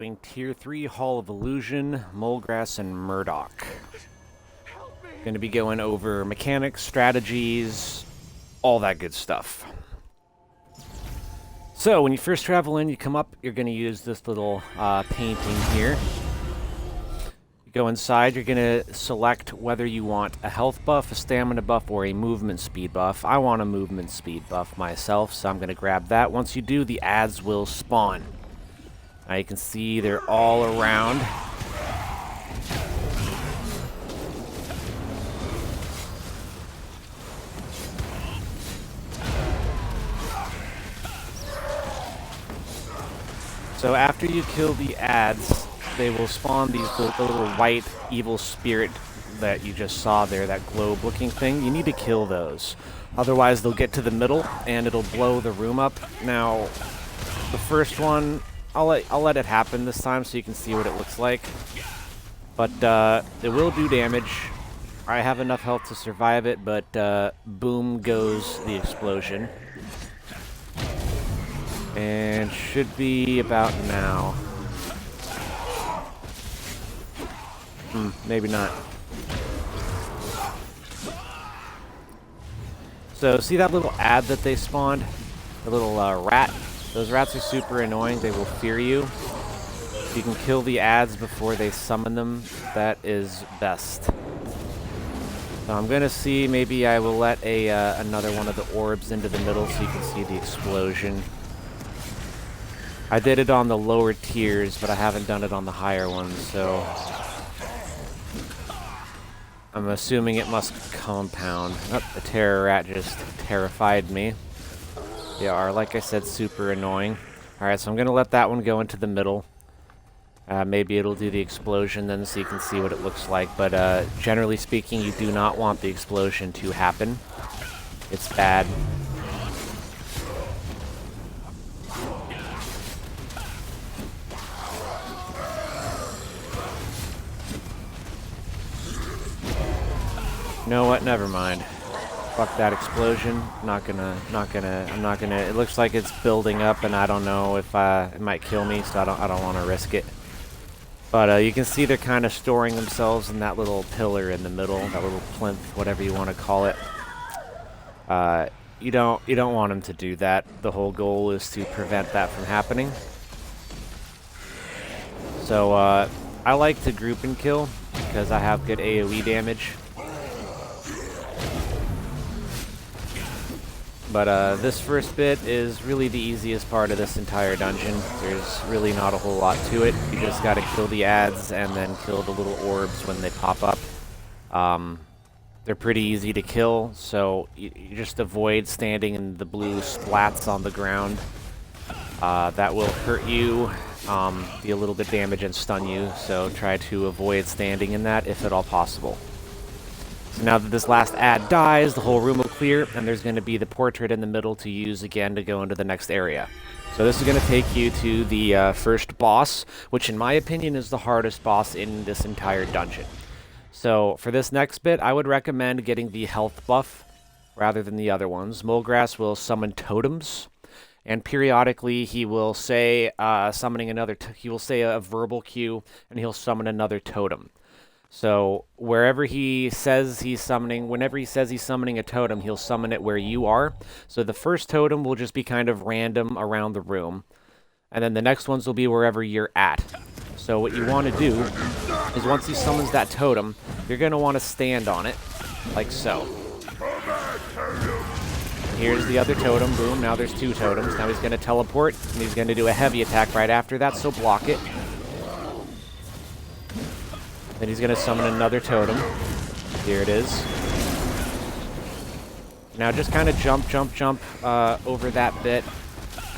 Doing Tier 3 Hall of Illusion, Molgras, and Murdock. Going to be going over mechanics, strategies, all that good stuff. So, when you first travel in, you come up, you're going to use this little painting here. You go inside, you're going to select whether you want a health buff, a stamina buff, or a movement speed buff. I want a movement speed buff myself, so I'm going to grab that. Once you do, the ads will spawn. Now you can see they're all around. So after you kill the ads, they will spawn these little white evil spirit that you just saw there, that globe looking thing. You need to kill those. Otherwise they'll get to the middle and it'll blow the room up. Now, the first one, I'll let it happen this time so you can see what it looks like. But it will do damage. I have enough health to survive it, but boom goes the explosion. And should be about now. Maybe not. So see that little ad that they spawned? The little rat? Those rats are super annoying. They will fear you. If you can kill the ads before they summon them, that is best. So I'm going to see, maybe I will let another one of the orbs into the middle so you can see the explosion. I did it on the lower tiers, but I haven't done it on the higher ones, so I'm assuming it must compound. Oh, the terror rat just terrified me. They are, like I said, super annoying. Alright, so I'm going to let that one go into the middle. Maybe it'll do the explosion then so you can see what it looks like. But generally speaking, you do not want the explosion to happen. It's bad. You know what? Never mind. Fuck that explosion. I'm not gonna, it looks like it's building up and I don't know if it might kill me, so I don't want to risk it. But you can see they're kind of storing themselves in that little pillar in the middle, that little plinth, whatever you want to call it. You don't want them to do that. The whole goal is to prevent that from happening. So I like to group and kill because I have good AoE damage. But this first bit is really the easiest part of this entire dungeon. There's really not a whole lot to it. You just gotta kill the ads and then kill the little orbs when they pop up. They're pretty easy to kill, so you just avoid standing in the blue splats on the ground. That will hurt you, be a little bit damage and stun you, so try to avoid standing in that if at all possible. So now that this last ad dies, the whole room will clear, and there's going to be the portrait in the middle to use again to go into the next area. So this is going to take you to the first boss, which in my opinion is the hardest boss in this entire dungeon. So for this next bit, I would recommend getting the health buff rather than the other ones. Molgras will summon totems, and periodically he will say summoning another. He will say a verbal cue, and he'll summon another totem. So wherever he says he's summoning, whenever he says he's summoning a totem, he'll summon it where you are. So the first totem will just be kind of random around the room. And then the next ones will be wherever you're at. So what you want to do is once he summons that totem, you're going to want to stand on it, like so. Here's the other totem, boom, now there's two totems. Now he's going to teleport, and he's going to do a heavy attack right after that, so block it. Then he's going to summon another totem. Here it is. Now just kind of jump over that bit.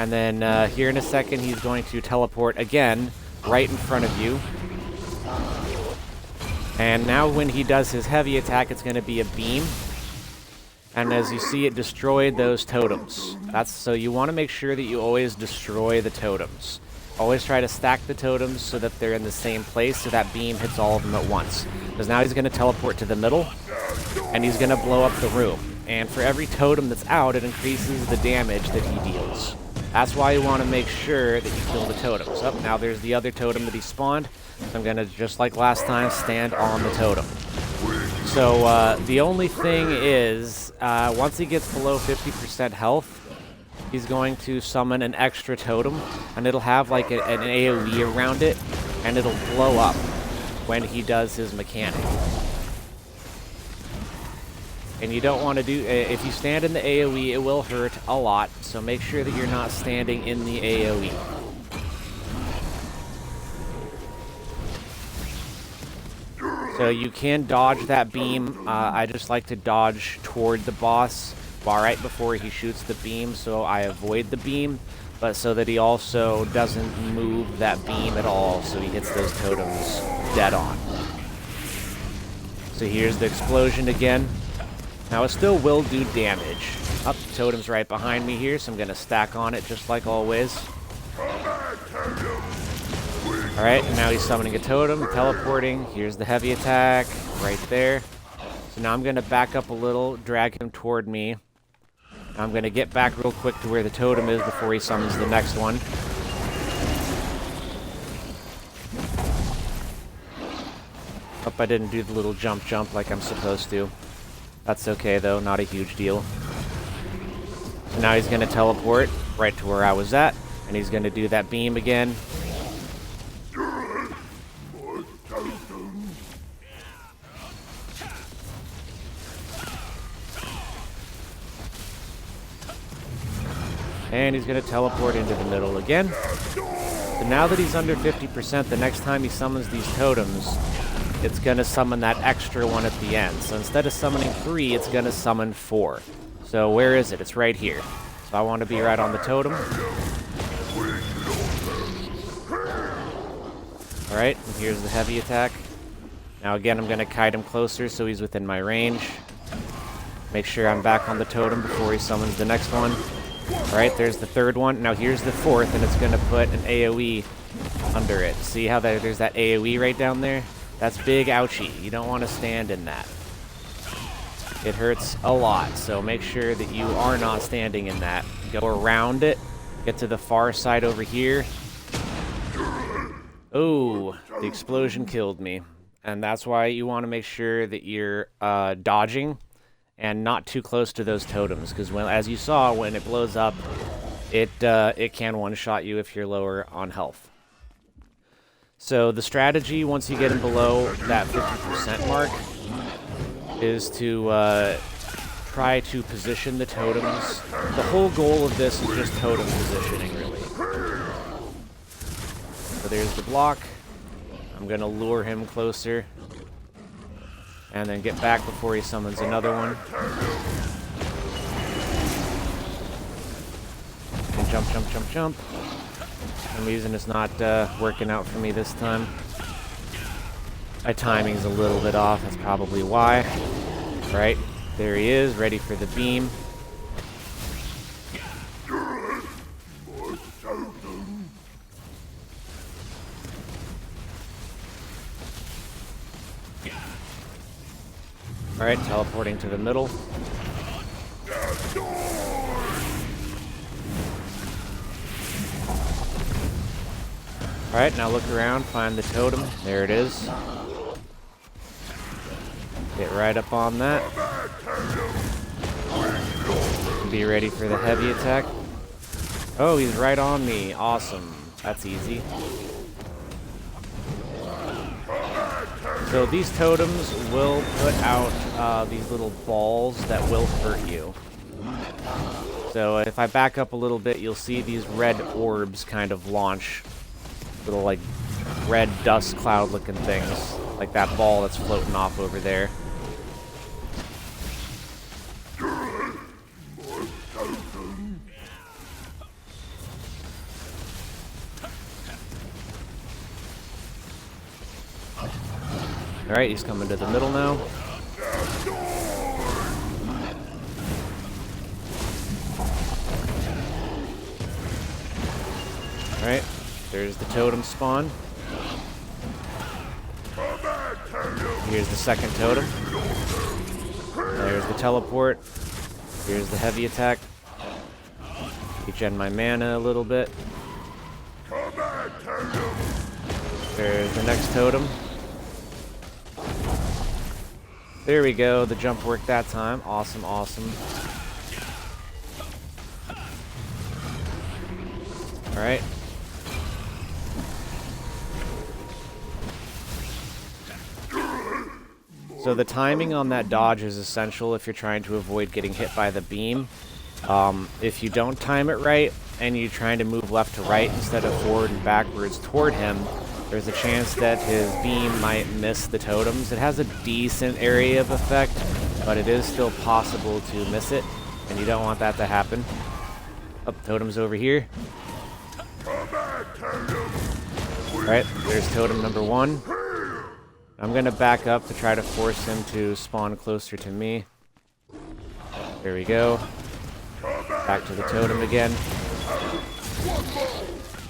And then here in a second he's going to teleport again right in front of you. And now when he does his heavy attack, it's going to be a beam. And as you see, it destroyed those totems. So you want to make sure that you always destroy the totems. Always try to stack the totems so that they're in the same place so that beam hits all of them at once. Because now he's going to teleport to the middle, and he's going to blow up the room. And for every totem that's out, it increases the damage that he deals. That's why you want to make sure that you kill the totems. Oh, now there's the other totem that he spawned. So I'm going to, just like last time, stand on the totem. So the only thing is, once he gets below 50% health, he's going to summon an extra totem, and it'll have like an AoE around it, and it'll blow up when he does his mechanic. And you don't want to do, if you stand in the AoE, it will hurt a lot, so make sure that you're not standing in the AoE. So you can dodge that beam. I just like to dodge toward the boss right before he shoots the beam, so I avoid the beam, but so that he also doesn't move that beam at all, so he hits those totems dead on. So here's the explosion again. Now it still will do damage. Up, the totem's right behind me here, so I'm gonna stack on it just like always. Alright, and now he's summoning a totem, teleporting. Here's the heavy attack, right there. So now I'm gonna back up a little, drag him toward me. I'm gonna get back real quick to where the totem is before he summons the next one. Hope I didn't do the little jump like I'm supposed to. That's okay though, not a huge deal. So now he's gonna teleport right to where I was at, and he's gonna do that beam again. And he's going to teleport into the middle again. So now that he's under 50%, the next time he summons these totems, it's going to summon that extra one at the end. So instead of summoning 3, it's going to summon 4. So where is it? It's right here. So I want to be right on the totem. Alright, and here's the heavy attack. Now again, I'm going to kite him closer so he's within my range. Make sure I'm back on the totem before he summons the next one. Alright, there's the third one. Now here's the fourth, and it's going to put an AoE under it. See how there's that AoE right down there? That's big ouchie. You don't want to stand in that. It hurts a lot, so make sure that you are not standing in that. Go around it, get to the far side over here. Oh, the explosion killed me. And that's why you want to make sure that you're dodging and not too close to those totems, because as you saw, when it blows up, it can one-shot you if you're lower on health. So the strategy, once you get him below that 50% mark, is to try to position the totems. The whole goal of this is just totem positioning, really. So there's the block. I'm going to lure him closer. And then get back before he summons another one. And jump, jump, jump, jump. For some reason it's not working out for me this time. My timing's a little bit off, that's probably why. Right, there he is, ready for the beam. Alright, teleporting to the middle. Alright, now look around, find the totem. There it is. Get right up on that. Be ready for the heavy attack. Oh, he's right on me. Awesome. That's easy. So these totems will put out these little balls that will hurt you. So if I back up a little bit, you'll see these red orbs kind of launch. Little like red dust cloud looking things. Like that ball that's floating off over there. Alright, he's coming to the middle now. Alright, there's the totem spawn. Here's the second totem. There's the teleport. Here's the heavy attack. Regen my mana a little bit. There's the next totem. There we go. The jump worked that time. Awesome, awesome. Alright. So the timing on that dodge is essential if you're trying to avoid getting hit by the beam. If you don't time it right, and you're trying to move left to right instead of forward and backwards toward him, there's a chance that his beam might miss the totems. It has a decent area of effect, but it is still possible to miss it, and you don't want that to happen. Oh, totem's over here. Alright, there's totem number 1. I'm going to back up to try to force him to spawn closer to me. There we go. Back to the totem again.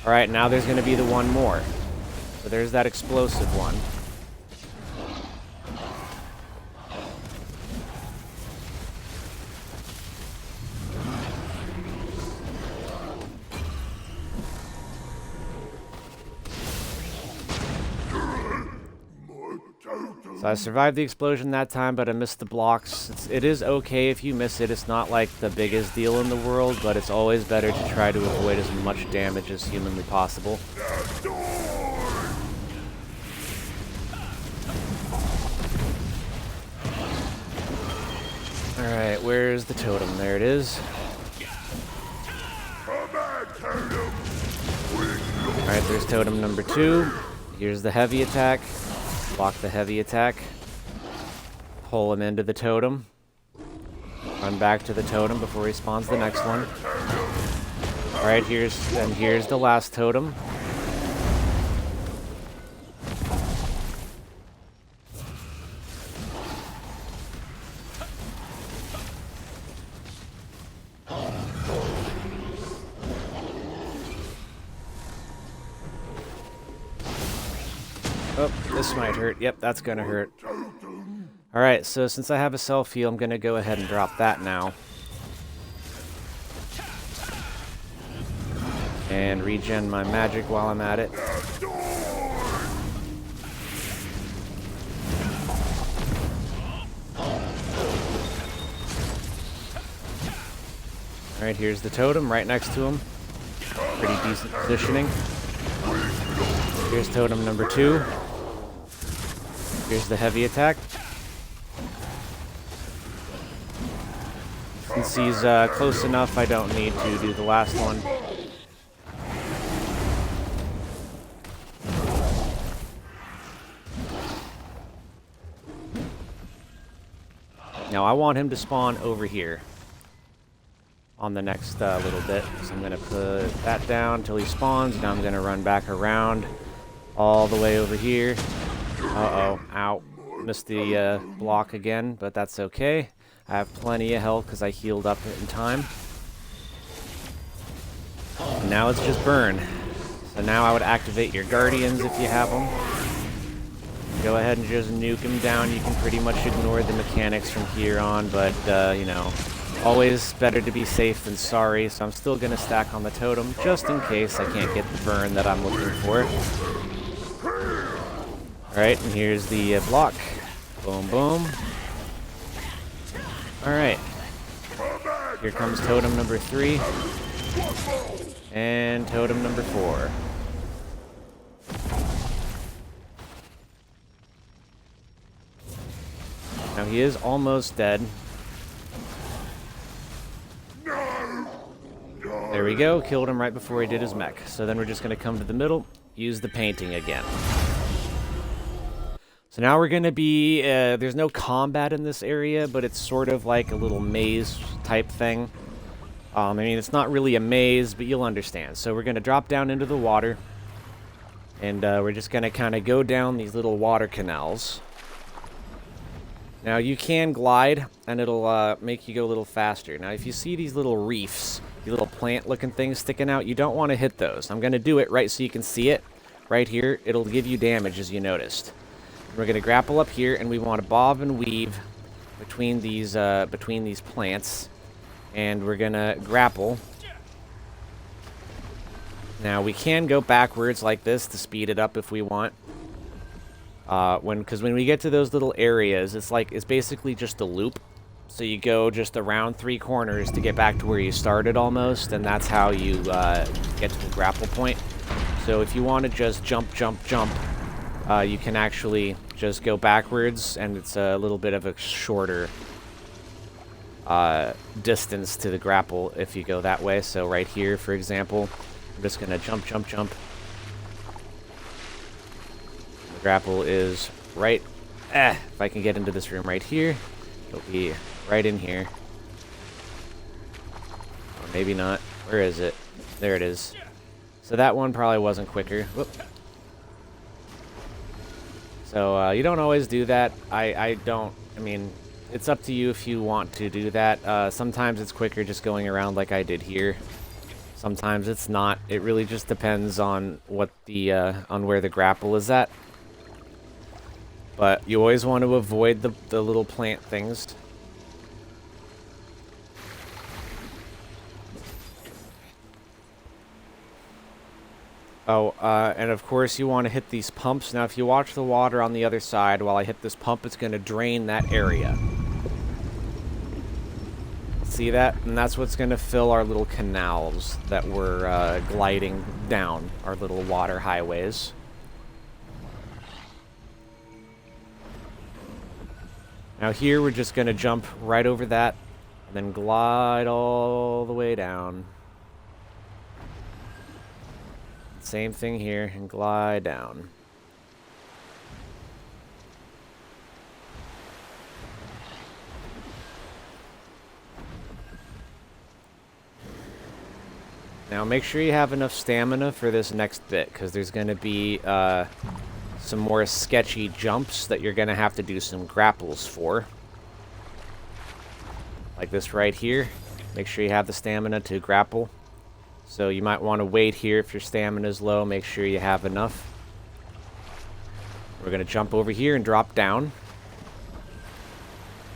Alright, now there's going to be the one more. So there's that explosive one. So I survived the explosion that time, but I missed the blocks. It is okay if you miss it. It's not like the biggest deal in the world, but it's always better to try to avoid as much damage as humanly possible. Alright, where's the totem? There it is. Alright, there's totem number 2. Here's the heavy attack. Block the heavy attack. Pull him into the totem. Run back to the totem before he spawns the next one. Alright, here's the last totem. Oh, this might hurt. Yep, that's gonna hurt. Alright, so since I have a self-heal, I'm gonna go ahead and drop that now. And regen my magic while I'm at it. Alright, here's the totem right next to him. Pretty decent positioning. Here's totem number 2. Here's the heavy attack. Since he's close enough, I don't need to do the last one. Now I want him to spawn over here on the next little bit. So I'm going to put that down until he spawns. Now I'm going to run back around all the way over here. Uh-oh. Ow. Missed the block again, but that's okay. I have plenty of health because I healed up in time. And now it's just burn. So now I would activate your guardians if you have them. Go ahead and just nuke him down. You can pretty much ignore the mechanics from here on, but, you know, always better to be safe than sorry. So I'm still going to stack on the totem just in case I can't get the burn that I'm looking for. Alright, and here's the block. Boom, boom. Alright. Here comes totem number 3. And totem number 4. Now he is almost dead. There we go, killed him right before he did his mech. So then we're just going to come to the middle, use the painting again. So now we're going to be, there's no combat in this area, but it's sort of like a little maze type thing. I mean, it's not really a maze, but you'll understand. So we're going to drop down into the water, and we're just going to kind of go down these little water canals. Now you can glide, and it'll make you go a little faster. Now if you see these little reefs, these little plant-looking things sticking out, you don't want to hit those. I'm going to do it right so you can see it. Right here, it'll give you damage, as you noticed. We're going to grapple up here, and we want to bob and weave between these plants. And we're going to grapple Now, we can go backwards like this to speed it up if we want. Because when we get to those little areas, it's basically just a loop. So you go just around 3 corners to get back to where you started almost, and that's how you get to the grapple point. So if you want to just jump, jump, jump, you can actually just go backwards, and it's a little bit of a shorter distance to the grapple if you go that way. So right here, for example, I'm just going to jump, jump, jump. The grapple is right... if I can get into this room right here, it'll be right in here. Or maybe not. Where is it? There it is. So that one probably wasn't quicker. Whoop. So you don't always do that. I mean, it's up to you if you want to do that. Sometimes it's quicker just going around like I did here. Sometimes it's not. It really just depends on what the on where the grapple is at. But you always want to avoid the little plant things. Oh, and of course you want to hit these pumps. Now, if you watch the water on the other side, while I hit this pump, it's going to drain that area. See that? And that's what's going to fill our little canals that we're gliding down, our little water highways. Now here, we're just going to jump right over that, and then glide all the way down. Same thing here, and glide down. Now make sure you have enough stamina for this next bit, because there's going to be some more sketchy jumps that you're going to have to do some grapples for. Like this right here. Make sure you have the stamina to grapple. So you might want to wait here if your stamina is low. Make sure you have enough. We're going to jump over here and drop down.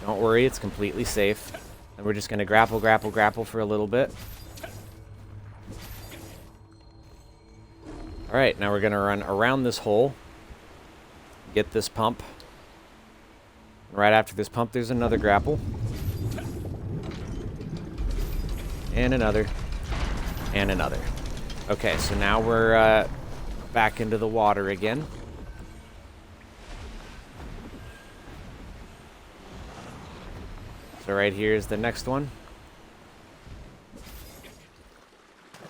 Don't worry, it's completely safe. And we're just going to grapple, grapple, grapple for a little bit. Alright, now we're going to run around this hole. Get this pump. Right after this pump, there's another grapple. And another. And another. Okay, so now we're back into the water again. So right here is the next one.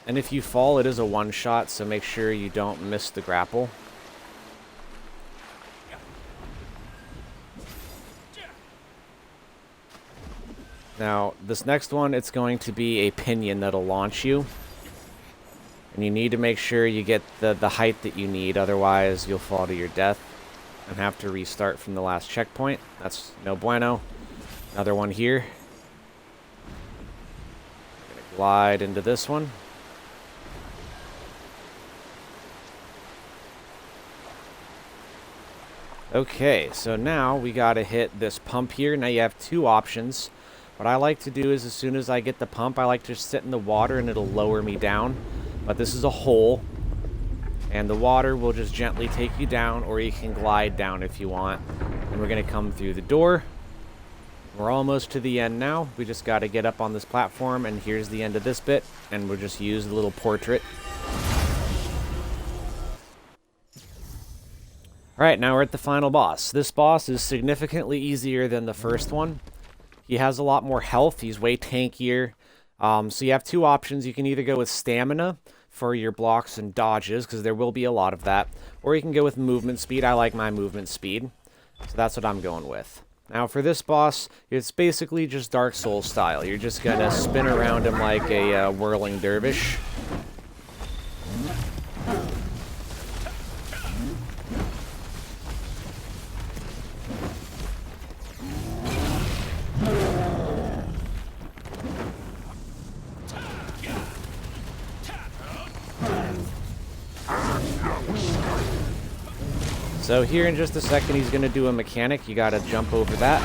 And if you fall, it is a one-shot, so make sure you don't miss the grapple. Now, this next one, it's going to be a pinion that'll launch you. And you need to make sure you get the height that you need, otherwise you'll fall to your death and have to restart from the last checkpoint. That's no bueno. Another one here. I'm gonna glide into this one. Okay, so now we gotta hit this pump here. Now you have two options. What I like to do is as soon as I get the pump, I like to sit in the water and it'll lower me down. But this is a hole, and the water will just gently take you down, or you can glide down if you want. And we're going to come through the door. We're almost to the end now. We just got to get up on this platform, and here's the end of this bit, and we'll just use the little portrait. Alright, now we're at the final boss. This boss is significantly easier than the first one. He has a lot more health. He's way tankier. So you have two options. You can either go with stamina for your blocks and dodges, because there will be a lot of that, or you can go with movement speed. I like my movement speed, so that's what I'm going with. Now for this boss, it's basically just Dark Souls style. You're just gonna spin around him like a whirling dervish. So here in just a second, he's going to do a mechanic. You got to jump over that.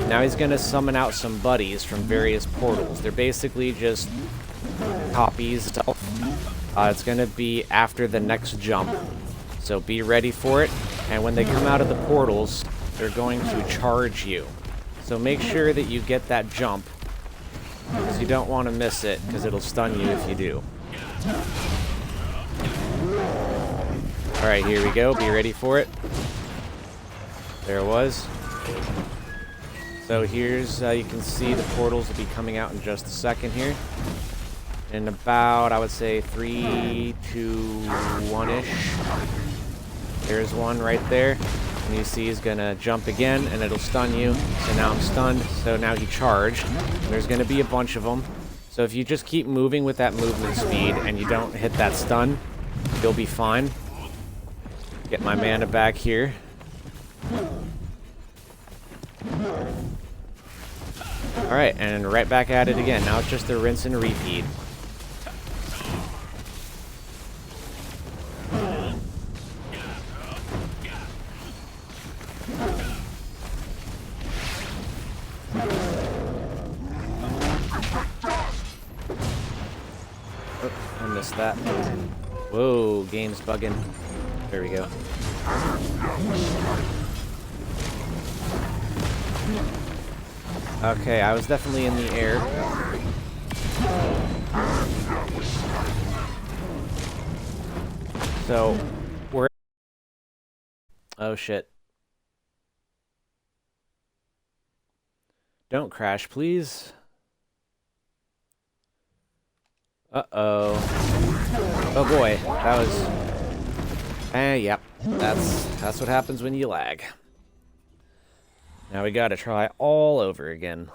Now he's going to summon out some buddies from various portals. They're basically just copies itself. It's going to be after the next jump. So be ready for it. And when they come out of the portals, they're going to charge you. So make sure that you get that jump, because you don't want to miss it, because it'll stun you if you do. Alright, here we go. Be ready for it. There it was. So here's, you can see the portals will be coming out in just a second here. In about, I would say, 3, 2, 1-ish. There's one right there. And you see he's going to jump again, and it'll stun you. So now I'm stunned. So now he charged. There's going to be a bunch of them. So if you just keep moving with that movement speed and you don't hit that stun, you'll be fine. Get my mana back here. Alright, and right back at it again. Now it's just a rinse and repeat. I missed that. Whoa, game's bugging. There we go. Okay, I was definitely in the air. So, we're... Oh, shit. Don't crash, please. Uh-oh. Oh boy, that was... yep. That's what happens when you lag. Now we gotta try all over again.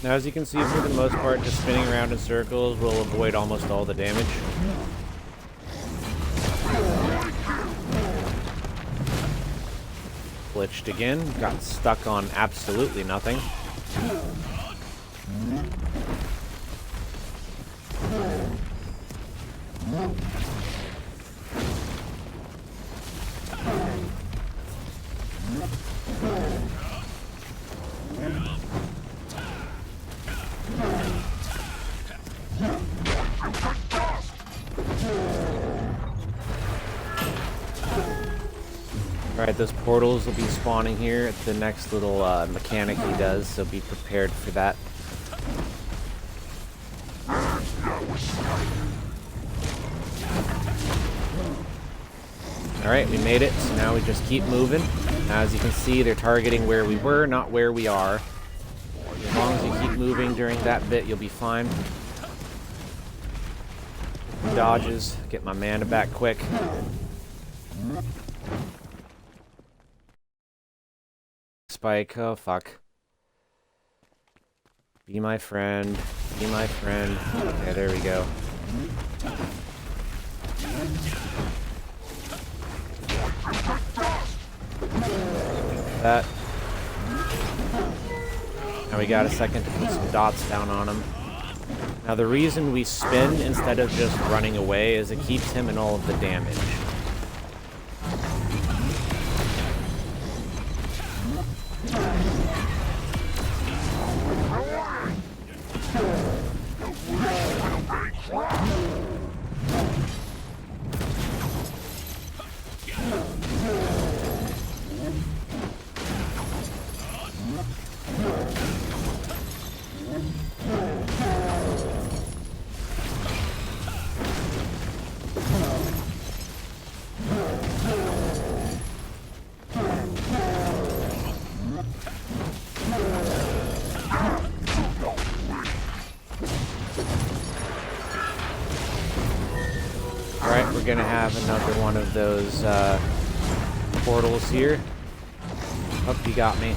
Now, as you can see, for the most part, just spinning around in circles will avoid almost all the damage. Glitched again. Got stuck on absolutely nothing. Alright, those portals will be spawning here at the next little mechanic he does, so be prepared for that. Alright, we made it, so now we just keep moving. Now, as you can see, they're targeting where we were, not where we are. As long as you keep moving during that bit, you'll be fine. Dodges, get my mana back quick. Spike, oh fuck. Be my friend, be my friend. Okay, there we go. That. Now we got a second to put some dots down on him. Now the reason we spin instead of just running away is it keeps him in all of the damage. Alright, we're gonna have another one of those portals here. Oh, you got me.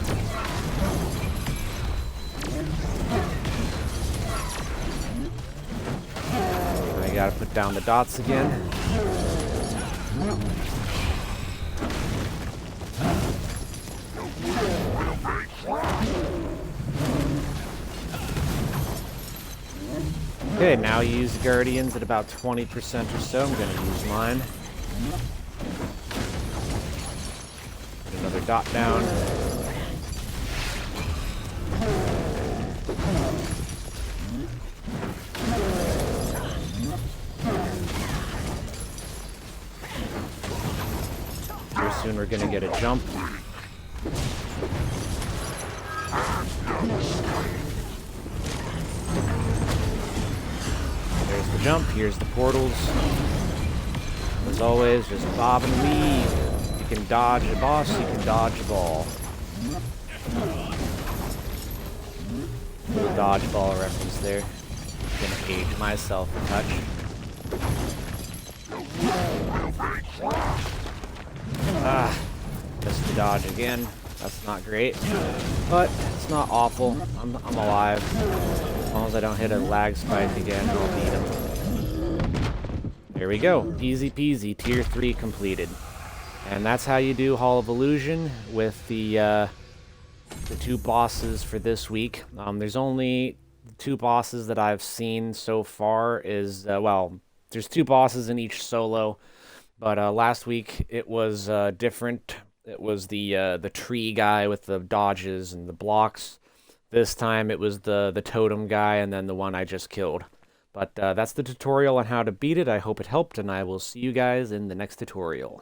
I gotta put down the dots again. Okay, now use Guardians at about 20% or so. I'm going to use mine. Put another dot down. Here soon we're going to get a jump. There's the jump, here's the portals. As always, just bob and weave. You can dodge a boss, you can dodge a ball. Little dodgeball reference there. I'm gonna age myself a touch. Missed the dodge again. That's not great, but it's not awful. I'm alive. As long as I don't hit a lag spike again, I'll beat him. There we go. Easy peasy. Tier 3 completed. And that's how you do Hall of Illusion with the 2 bosses for this week. There's only 2 bosses that I've seen so far. Well, there's 2 bosses in each solo, but last week it was different. It was the tree guy with the dodges and the blocks. This time it was the totem guy and then the one I just killed. But that's the tutorial on how to beat it. I hope it helped, and I will see you guys in the next tutorial.